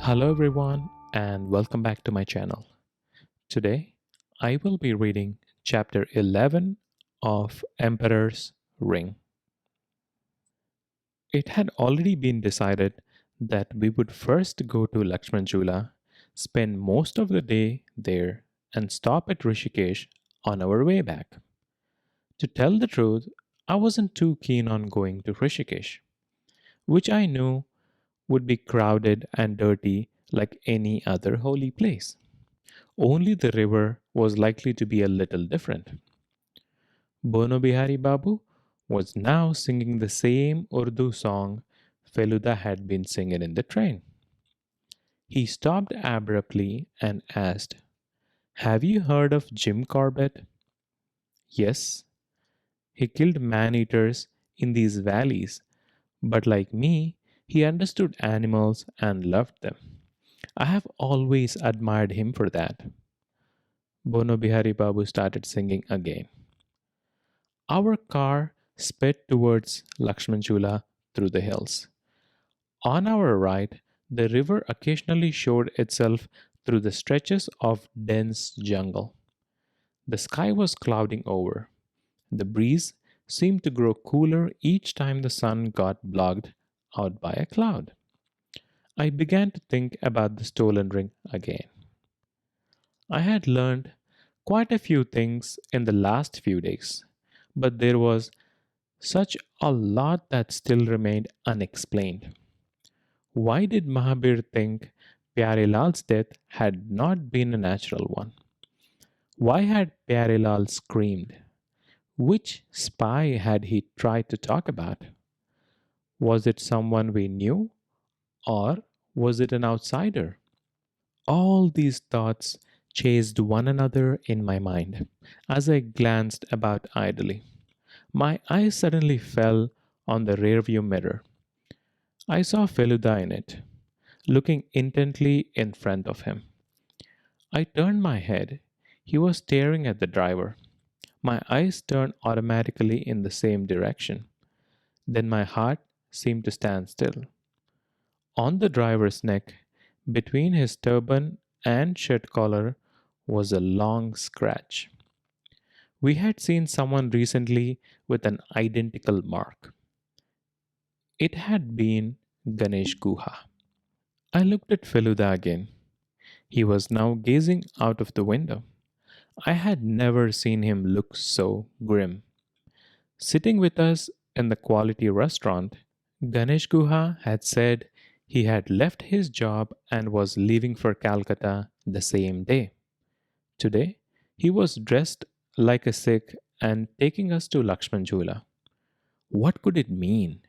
Hello everyone and welcome back to my channel. Today I will be reading chapter 11 of Emperor's Ring. It had already been decided that we would first go to Lakshmanjula, spend most of the day there, and stop at Rishikesh on our way back. To tell the truth, I wasn't too keen on going to Rishikesh, which I knew would be crowded and dirty like any other holy place. Only the river was likely to be a little different. Bono Bihari Babu was now singing the same Urdu song Feluda had been singing in the train. He stopped abruptly and asked, "Have you heard of Jim Corbett?" Yes, he killed man eaters in these valleys, but like me, he understood animals and loved them. I have always admired him for that. Bono Bihari Babu started singing again. Our car sped towards Lakshmanjula through the hills. On our right, the river occasionally showed itself through the stretches of dense jungle. The sky was clouding over. The breeze seemed to grow cooler each time the sun got blocked out by a cloud. I began to think about the stolen ring again. I had learned quite a few things in the last few days, but there was such a lot that still remained unexplained. Why did Mahabir think Pyare death had not been a natural one? Why had Pyare screamed? Which spy had he tried to talk about? Was it someone we knew, or was it an outsider? All these thoughts chased one another in my mind as I glanced about idly. My eyes suddenly fell on the rearview mirror. I saw Feluda in it, looking intently in front of him. I turned my head. He was staring at the driver. My eyes turned automatically in the same direction. Then my heart seemed to stand still. On the driver's neck, between his turban and shirt collar, was a long scratch. We had seen someone recently with an identical mark. It had been Ganesh Guha. I looked at Feluda again. He was now gazing out of the window. I had never seen him look so grim. Sitting with us in the quality restaurant, Ganesh Guha had said he had left his job and was leaving for Calcutta the same day. Today, he was dressed like a Sikh and taking us to Lakshmanjula. What could it mean?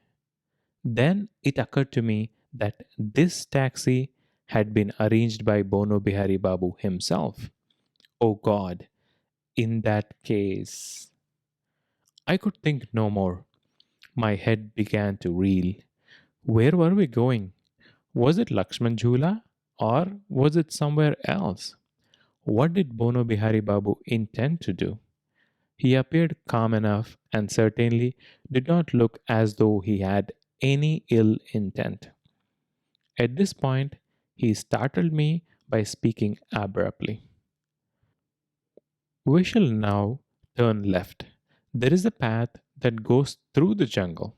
Then it occurred to me that this taxi had been arranged by Bono Bihari Babu himself. Oh God, in that case. I could think no more. My head began to reel. Where were we going? Was it Lakshman Jhula or was it somewhere else? What did Bono Bihari Babu intend to do? He appeared calm enough and certainly did not look as though he had any ill intent. At this point, he startled me by speaking abruptly. We shall now turn left. There is a path that goes through the jungle.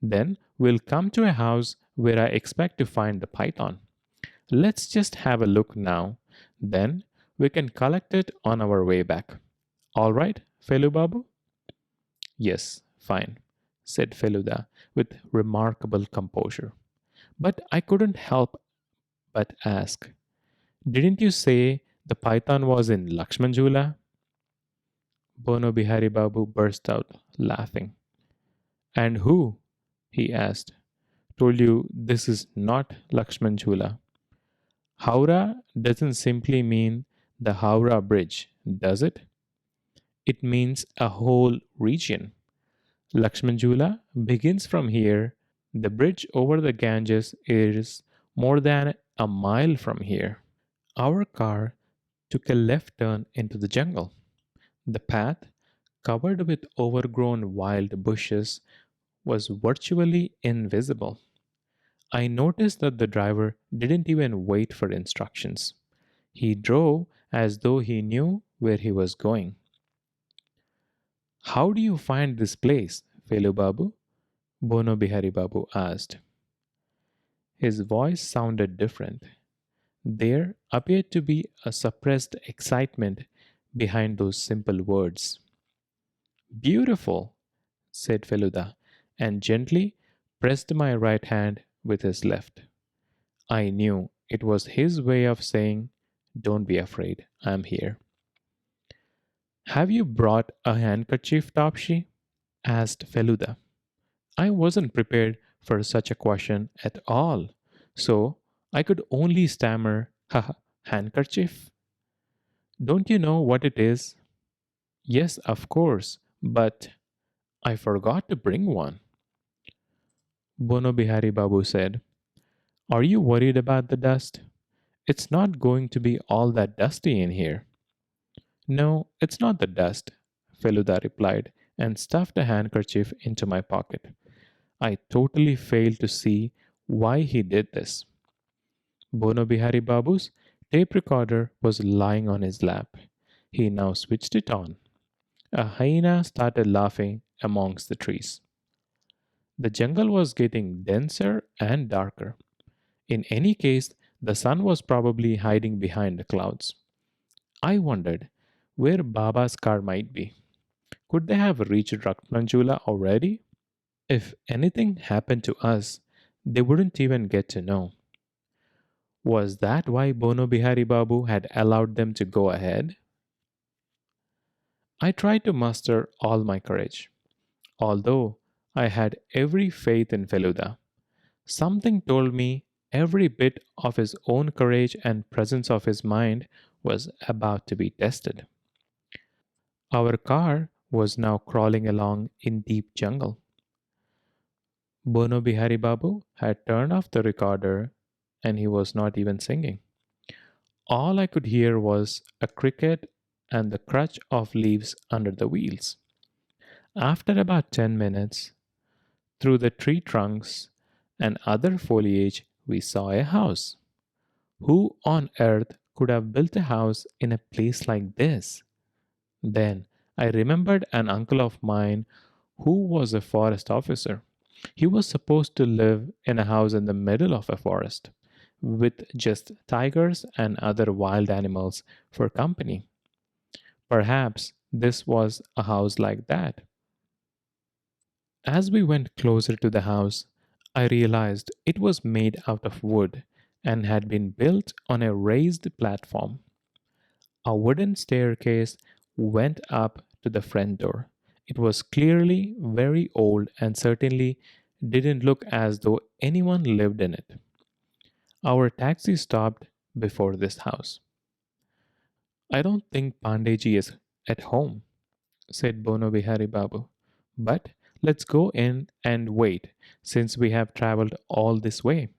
Then we'll come to a house where I expect to find the python. Let's just have a look now. Then we can collect it on our way back. All right, Felu Babu? Yes, fine, said Feluda with remarkable composure. But I couldn't help but ask, didn't you say the python was in Lakshmanjula? Bono Bihari Babu burst out laughing. And who, he asked, told you this is not Lakshman Jhula? Howrah doesn't simply mean the Howrah Bridge, does it? It means a whole region. Lakshman Jhula begins from here. The bridge over the Ganges is more than a mile from here. Our car took a left turn into the jungle. The path, covered with overgrown wild bushes, was virtually invisible. I noticed that the driver didn't even wait for instructions. He drove as though he knew where he was going. How do you find this place, Felu Babu? Bono Bihari Babu asked. His voice sounded different. There appeared to be a suppressed excitement behind those simple words. Beautiful, said Feluda, and gently pressed my right hand with his left. I knew it was his way of saying, don't be afraid, I'm here. Have you brought a handkerchief, Topsy? Asked Feluda. I wasn't prepared for such a question at all, so I could only stammer, haha, handkerchief? Don't you know what it is? Yes, of course, but I forgot to bring one. Bono Bihari Babu said, are you worried about the dust? It's not going to be all that dusty in here. No, it's not the dust, Feluda replied and stuffed a handkerchief into my pocket. I totally failed to see why he did this. Bono Bihari Babu's tape recorder was lying on his lap. He now switched it on. A hyena started laughing amongst the trees. The jungle was getting denser and darker. In any case, the sun was probably hiding behind the clouds. I wondered where Baba's car might be. Could they have reached Ratnanjula already? If anything happened to us, they wouldn't even get to know. Was that why Bono Bihari Babu had allowed them to go ahead? I tried to muster all my courage. Although I had every faith in Feluda, something told me every bit of his own courage and presence of his mind was about to be tested. Our car was now crawling along in deep jungle. Bono Bihari Babu had turned off the recorder and he was not even singing. All I could hear was a cricket and the crunch of leaves under the wheels. After about 10 minutes, through the tree trunks and other foliage, we saw a house. Who on earth could have built a house in a place like this? Then I remembered an uncle of mine who was a forest officer. He was supposed to live in a house in the middle of a forest with just tigers and other wild animals for company. Perhaps this was a house like that. As we went closer to the house, I realized it was made out of wood and had been built on a raised platform. A wooden staircase went up to the front door. It was clearly very old and certainly didn't look as though anyone lived in it. Our taxi stopped before this house. I don't think Pandeji is at home, said Bono Bihari Babu. But let's go in and wait, since we have traveled all this way.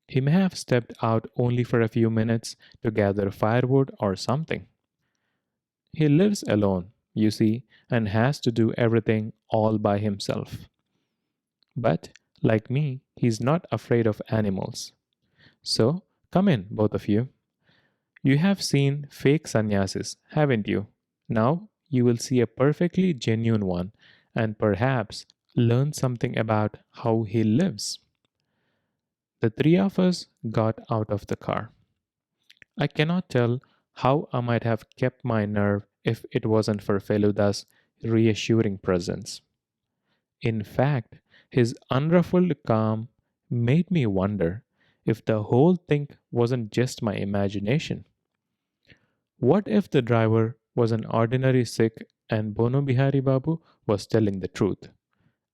He may have stepped out only for a few minutes to gather firewood or something. He lives alone, you see, and has to do everything all by himself. But, like me, he's not afraid of animals. So, come in, both of you. You have seen fake sannyasis, haven't you? Now you will see a perfectly genuine one and perhaps learn something about how he lives. The three of us got out of the car. I cannot tell how I might have kept my nerve if it wasn't for Feluda's reassuring presence. In fact, his unruffled calm made me wonder if the whole thing wasn't just my imagination. What if the driver was an ordinary Sikh and Bono Bihari Babu was telling the truth?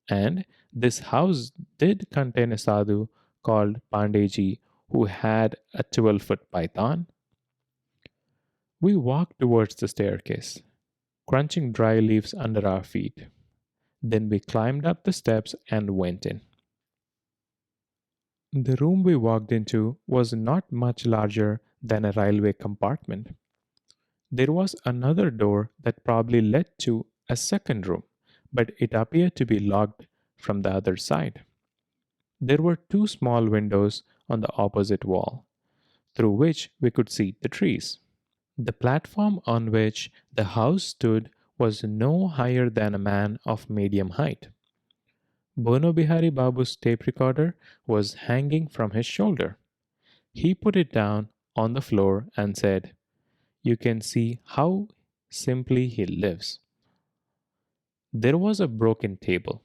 And this house did contain a sadhu called Pandeji who had a 12-foot python? We walked towards the staircase, crunching dry leaves under our feet. Then we climbed up the steps and went in. The room we walked into was not much larger than a railway compartment. There was another door that probably led to a second room, but it appeared to be locked from the other side. There were two small windows on the opposite wall, through which we could see the trees. The platform on which the house stood was no higher than a man of medium height. Bono Bihari Babu's tape recorder was hanging from his shoulder. He put it down on the floor and said, "You can see how simply he lives." There was a broken table,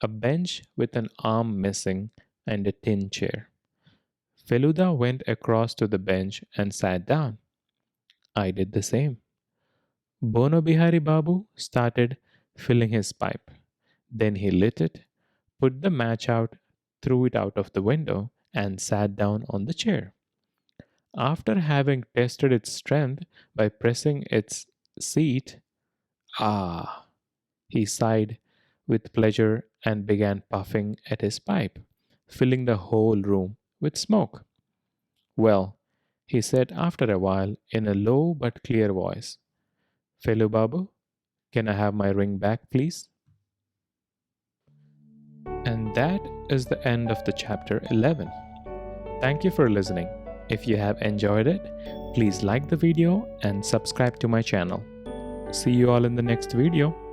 a bench with an arm missing, and a tin chair. Feluda went across to the bench and sat down. I did the same. Bono Bihari Babu started filling his pipe. Then he lit it, put the match out, threw it out of the window, and sat down on the chair. After having tested its strength by pressing its seat, ah, he sighed with pleasure and began puffing at his pipe, filling the whole room with smoke. "Well," he said after a while in a low but clear voice, "Felu Babu, can I have my ring back, please?" And that is the end of the chapter 11. Thank you for listening. If you have enjoyed it, please like the video and subscribe to my channel. See you all in the next video.